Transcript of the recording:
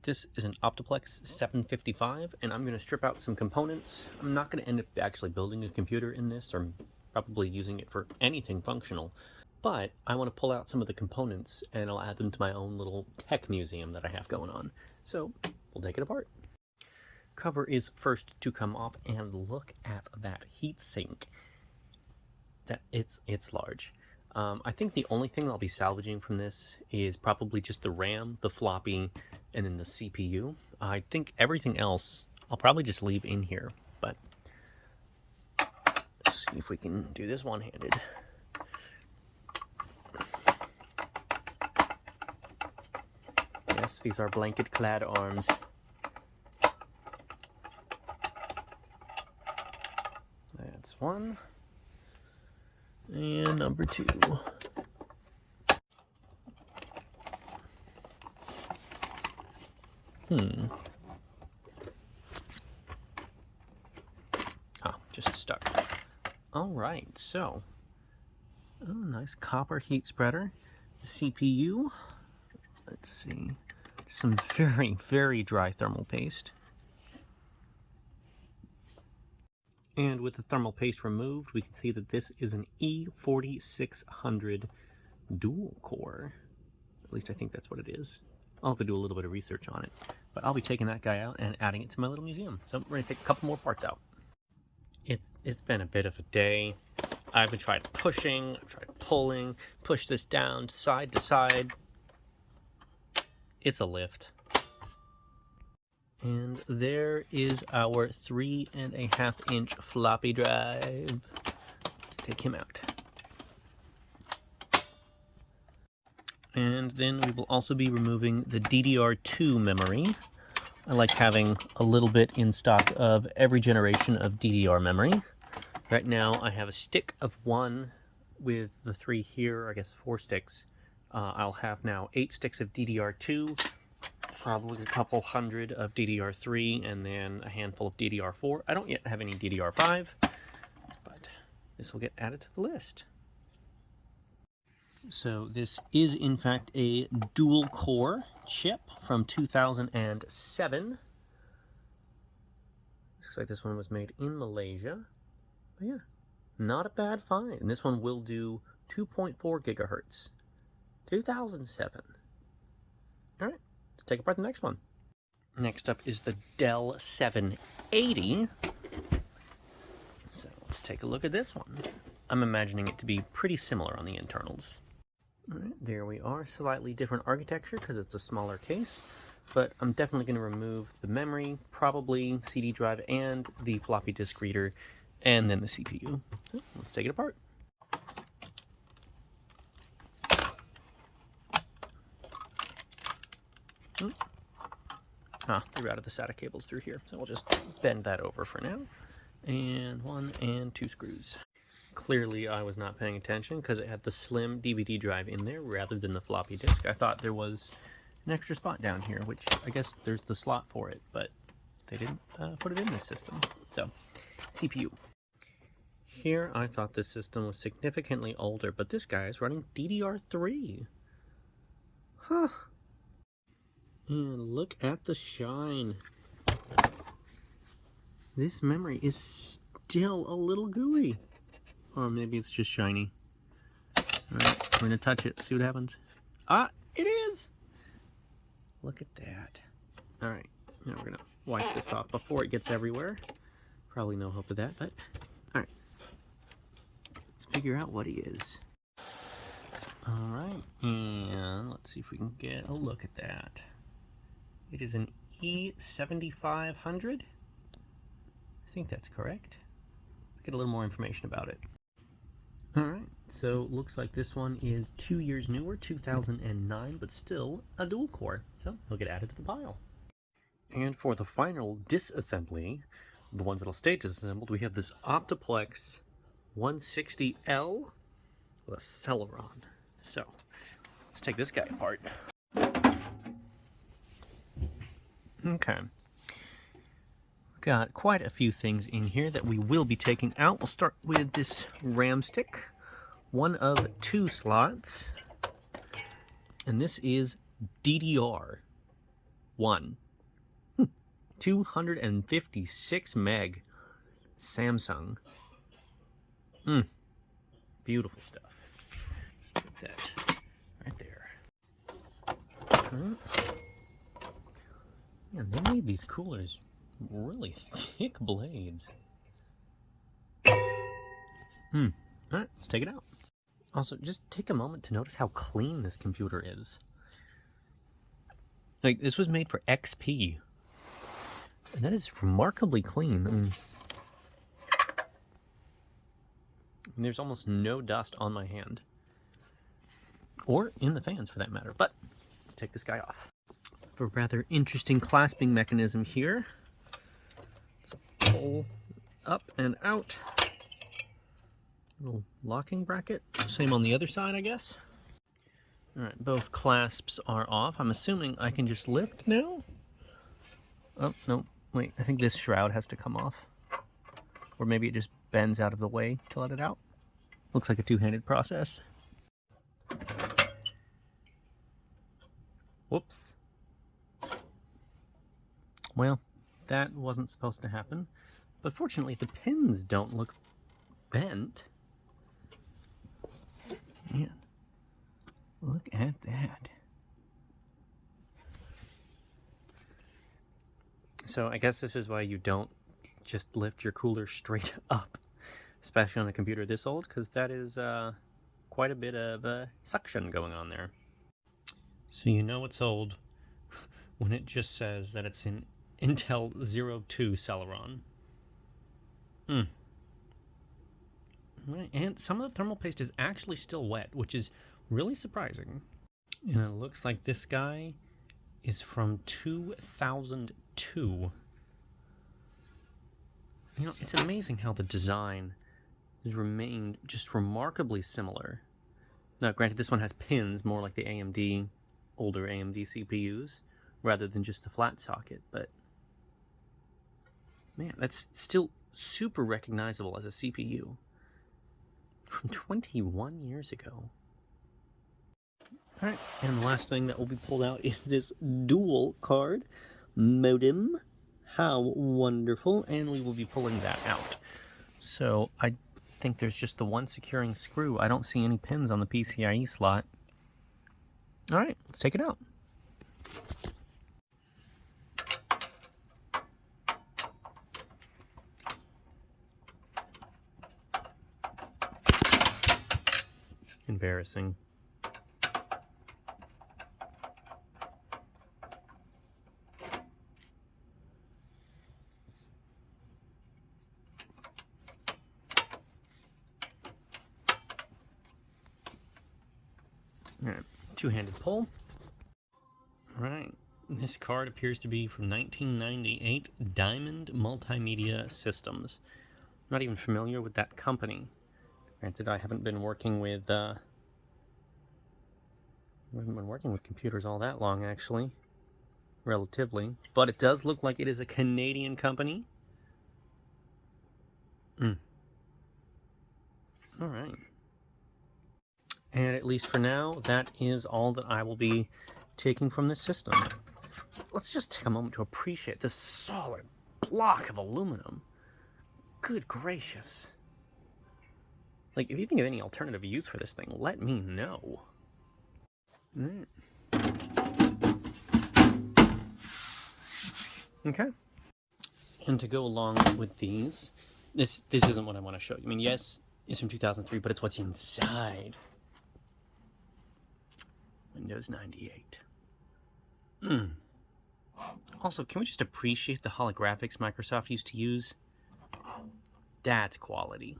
This is an Optiplex 755, and I'm going to strip out some components. I'm not going to end up actually building a computer in this, or probably using it for anything functional, but I want to pull out some of the components and I'll add them to my own little tech museum that I have going on. So we'll take it apart. Cover is first to come off, and look at that heatsink. It's large. I think the only thing I'll be salvaging from this is probably just the RAM, the floppy, and then the CPU. I think everything else I'll probably just leave in here, but let's see if we can do this one-handed. Yes, these are blanket-clad arms. That's one. And number two. Just stuck. All right, so, nice copper heat spreader. The CPU, let's see, some very, very dry thermal paste. And with the thermal paste removed, we can see that this is an E4600 dual core. At least I think that's what it is. I'll have to do a little bit of research on it. But I'll be taking that guy out and adding it to my little museum. So we're going to take a couple more parts out. It's been a bit of a day. I've tried pushing, I've tried pulling, push this down side to side. It's a lift. And there is our 3.5-inch floppy drive. Let's take him out. And then we will also be removing the DDR2 memory. I like having a little bit in stock of every generation of DDR memory. Right now I have a stick of 1 with the 3 here, I guess 4 sticks. I'll have now 8 sticks of DDR2, probably a couple hundred of DDR3, and then a handful of DDR4. I don't yet have any DDR5, but this will get added to the list. So this is in fact a dual core chip from 2007. Looks like this one was made in Malaysia. But yeah, not a bad find. And this one will do 2.4 gigahertz. 2007. All right, let's take apart the next one. Next up is the Dell 780. So let's take a look at this one. I'm imagining it to be pretty similar on the internals. All right, there we are. Slightly different architecture because it's a smaller case, but I'm definitely going to remove the memory, probably CD drive and the floppy disk reader, and then the CPU. So let's take it apart. They're out of the SATA cables through here, so we'll just bend that over for now. And 1 and 2 screws. Clearly I was not paying attention because it had the slim DVD drive in there rather than the floppy disk. I thought there was an extra spot down here, which I guess there's the slot for it, but they didn't put it in this system. So, CPU. Here I thought this system was significantly older, but this guy is running DDR3. Huh. And look at the shine. This memory is still a little gooey. Or maybe it's just shiny. Alright, we're going to touch it, see what happens. Ah, it is! Look at that. Alright, now we're going to wipe this off before it gets everywhere. Probably no hope of that, but alright. Let's figure out what he is. Alright, and let's see if we can get a look at that. It is an E7500. I think that's correct. Let's get a little more information about it. Alright, so looks like this one is 2 years newer, 2009, but still a dual core, so he'll get added to the pile. And for the final disassembly, the ones that'll stay disassembled, we have this Optiplex 160L with a Celeron. So, let's take this guy apart. Okay. Got quite a few things in here that we will be taking out. We'll start with this RAM stick, one of 2 slots, and this is DDR one. 256 meg Samsung. Beautiful stuff. Put that right there. Man, they made these coolers really thick blades. Alright, let's take it out. Also, just take a moment to notice how clean this computer is. Like, this was made for XP. And that is remarkably clean. I mean, there's almost no dust on my hand. Or in the fans, for that matter. But, let's take this guy off. A rather interesting clasping mechanism here. So, pull up and out. Little locking bracket. Same on the other side, I guess. Alright, both clasps are off. I'm assuming I can just lift now? Oh, no. Wait, I think this shroud has to come off. Or maybe it just bends out of the way to let it out. Looks like a two-handed process. Whoops. Well, that wasn't supposed to happen. But fortunately, the pins don't look bent. Man, look at that. So I guess this is why you don't just lift your cooler straight up, especially on a computer this old, because that is quite a bit of suction going on there. So you know it's old when it just says that it's an Intel 02 Celeron. Right. And some of the thermal paste is actually still wet, which is really surprising. And it looks like this guy is from 2002. You know, it's amazing how the design has remained just remarkably similar. Now, granted, this one has pins, more like the AMD, older AMD CPUs, rather than just the flat socket, but man, that's still super recognizable as a CPU. From 21 years ago. Alright, and the last thing that will be pulled out is this dual card modem. How wonderful. And we will be pulling that out. So I think there's just the one securing screw. I don't see any pins on the PCIe slot. Alright, let's take it out. Embarrassing. Alright, two-handed pull. Alright, this card appears to be from 1998 Diamond Multimedia Systems. I'm not even familiar with that company. Granted, I haven't been working with computers all that long, actually. Relatively. But it does look like it is a Canadian company. Alright. And at least for now, that is all that I will be taking from this system. Let's just take a moment to appreciate this solid block of aluminum. Good gracious. Like, if you think of any alternative use for this thing, let me know. Okay. And to go along with these, this isn't what I want to show you. I mean, yes, it's from 2003, but it's what's inside. Windows 98. Also, can we just appreciate the holographics Microsoft used to use? That's quality.